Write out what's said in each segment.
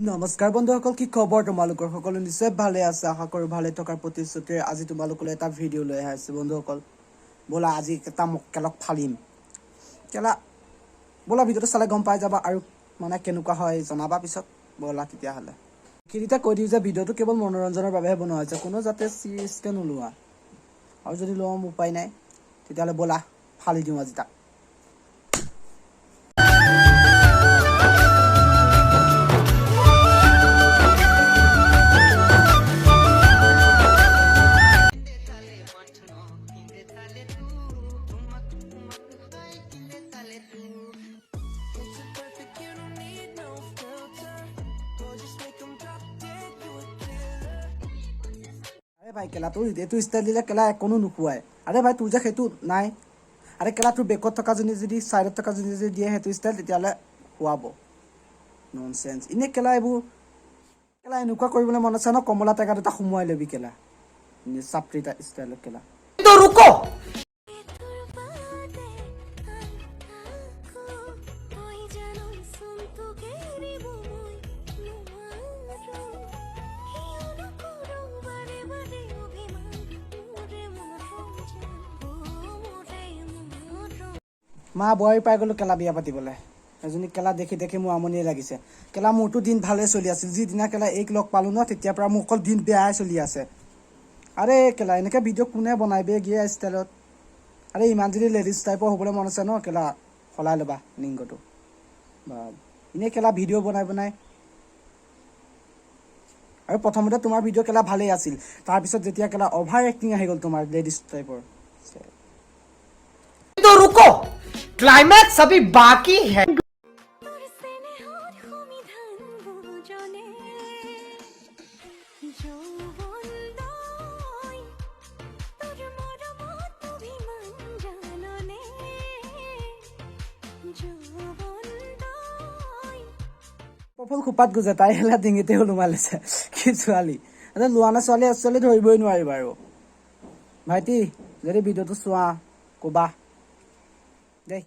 নমস্কাৰ বন্ধুসকল, কি খবৰ তোমালোকৰ? সকলো নিশ্চয় ভালে আছে, আশা কৰোঁ ভালে থকাৰ প্ৰতিশ্ৰুতিৰে আজি তোমালোকলৈ এটা ভিডিঅ' লৈ আহিছোঁ। বন্ধুসকল ব'লা আজি এটা মক্কেলক ফালিম। কেলা ব'লা ভিডিঅ'টো চালে গম পাই যাবা আৰু মানে কেনেকুৱা হয় জনাবা পিছত। ব'লা তেতিয়াহ'লে এইখিনিতে কৈ দিওঁ যে ভিডিঅ'টো কেৱল মনোৰঞ্জনৰ বাবেহে বনোৱা হৈছে, কোনো যাতে চিৰিয়াছকৈ নোলোৱা, আৰু যদি লোৱা উপায় নাই তেতিয়াহ'লে ব'লা ফালি দিওঁ আজি তাক। আরে ভাই কেলা তোৰ এইটো ষ্টাইল দিলে কেলা একোনো নোপোৱাই। আৰে ভাই তোৰ যে সেইটো নাই। আৰে কেলা তোৰ বেকত থকাজনী যদি চাইডত থকাজনী যদি দিয়ে সেইটো ষ্টাইল তেতিয়াহ'লে খুৱাব। ননচেন্স এনে কেলা এইবোৰ কেলা এনেকুৱা কৰিবলৈ মন আছে ন, কমলা টেঙা দুটা সোমোৱাই ল'বি কেলা চাপৰি ষ্টাইলত কেলা। তো ৰুকো মা বোৱাৰী পাই গ'লো কেলা বিয়া পাতিবলৈ। এজনী কেলা দেখি দেখি মোৰ আমনিয়ে লাগিছে। কেলা মোৰতো দিন ভালে চলি আছিল, যিদিনা কেলা এইক লগ পালোঁ ন তেতিয়াৰ পৰা মোৰ অকল দিন বেয়াই চলি আছে। আৰে কেলা এনেকৈ ভিডিঅ' কোনে বনাই বে গিয়ে ষ্টাইলত? আৰে ইমান যদি লেডিজ টাইপৰ হ'বলৈ মন আছে ন কেলা সলাই ল'বা লিংগটো। বা এনেই কেলা ভিডিঅ' বনাই আৰু প্ৰথমতে তোমাৰ ভিডিঅ' কেলা ভালেই আছিল, তাৰপিছত যেতিয়া কেলা অভাৰ এক্টিং আহি গ'ল তোমাৰ লেডিজ টাইপৰ। तो रुको, क्लाइमैक्स अभी बाकी है। প্ৰফুল খোপাত গুজে তাই হেলা ডিঙিতে ওলোমালিছে। কি ছোৱালী লোৱা না ছোৱালী একচুৱেলি ধৰিবই নোৱাৰিবা। আৰু ভাইটি যদি ভিডিঅ'টো চোৱা ক'বা দেই।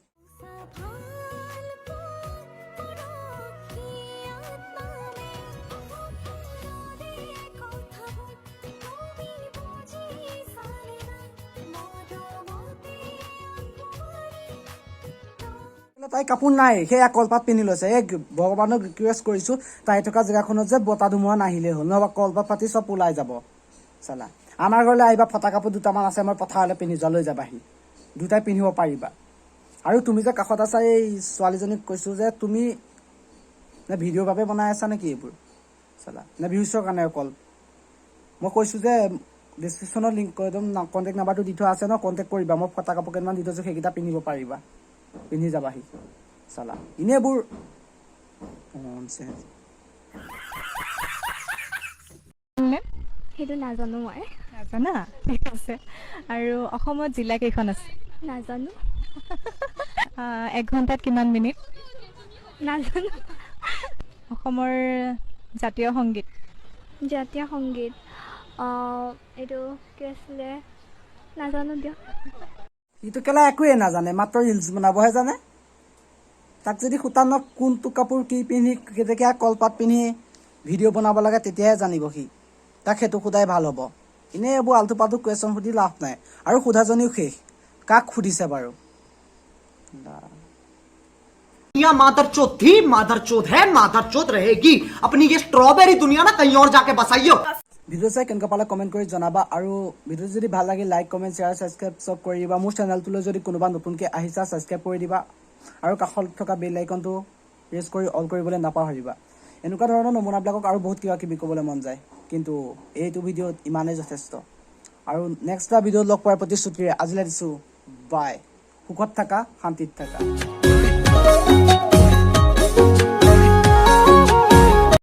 তাই কাপোৰ নাই, সেয়া কলপাত পিন্ধি লৈছে। এই ভগৱানক ৰিকুৱেষ্ট কৰিছোঁ তাই থকা জেগাখনত যে বতাহ ধুমুহা নাহিলেই হ'ল, নহ'বা কলপাত পাতি চব ওলাই যাব। চালা আমাৰ ঘৰলৈ আহিবা, ফটা কাপোৰ দুটামান আছে মই পথাৰলৈ পিন্ধি যোৱা, লৈ যাবাহি, দুটাই পিন্ধিব পাৰিবা। আৰু তুমি যে কাষত আছা এই ছোৱালীজনীক কৈছোঁ যে তুমি নে ভিডিঅ'ৰ বাবে বনাই আছা নেকি এইবোৰ? চালা নে ভিউজৰ কাৰণে অকল? মই কৈছোঁ যে ডিছক্ৰিপশ্যনত লিংক একদম কণ্টেক্ট নাম্বাৰটো দি থোৱা আছে ন, কণ্টেক্ট কৰিবা। মই ফটা কাপোৰ কেইটামান দি থৈছোঁ, সেইকেইটা পিন্ধিব পাৰিবা, পিন্ধি যাবাহি। চালা এনেবোৰ সেইটো নাজানো মই। নাজানা? ঠিক আছে। আৰু অসমত জিলা কেইখন আছে? নাজানো। 1 ঘণ্টাত কিমান মিনিট? নাজানো। অসমৰ জাতীয় সংগীত? জাতীয় সংগীত এইটো কি আছিলে নাজানো দিয়ক। ইটো কেলা একোৱে নাজানে, মাত্ৰ ৰিলচ বনাবহে জানে। তাক যদি সুতানক কোনটো কাপোৰ কি পিন্ধি কেতিয়া কলপাত পিন্ধি ভিডিঅ' বনাব লাগে তেতিয়াহে জানিব সি। তাক সেইটো সোধাই ভাল হ'ব। এনেই এইবোৰ আল্টু পাল্টু কুৱেশ্যন সুধি লাভ নাই। আৰু সোধাজনীও শেষ, কাক সুধিছে বাৰু? दुनिया मादरचोद थी, मादरचोद है, मादरचोद रहेगी। अपनी ये स्ट्रॉबेरी दुनिया ना कहीं और जाके बसाइयो। ভিডিঅ' চাই কেনেকুৱা পালে কমেণ্ট কৰি জনাবা, আৰু ভিডিঅ' যদি ভাল লাগে লাইক কমেণ্ট শ্বেয়াৰ ছাবস্ক্ৰাইব চব কৰি দিবা। মোৰ চেনেলটোলৈ যদি কোনোবা নতুনকৈ আহিছা ছাবস্ক্ৰাইব কৰি দিবা, আৰু কাষত থকা বেল আইকনটো প্ৰেছ কৰি অল কৰিবলৈ নাপাহৰিবা। এনেকুৱা ধৰণৰ নমুনাবিলাকক আৰু বহুত কিবা কিবি ক'বলৈ মন যায়, কিন্তু এইটো ভিডিঅ'ত ইমানেই যথেষ্ট। আৰু নেক্সট এটা ভিডিঅ'ত লগ পোৱাৰ প্ৰতিশ্ৰুতিৰে আজিলৈ দিছোঁ বাই। সুখত থাকা, শান্তিত থাকা।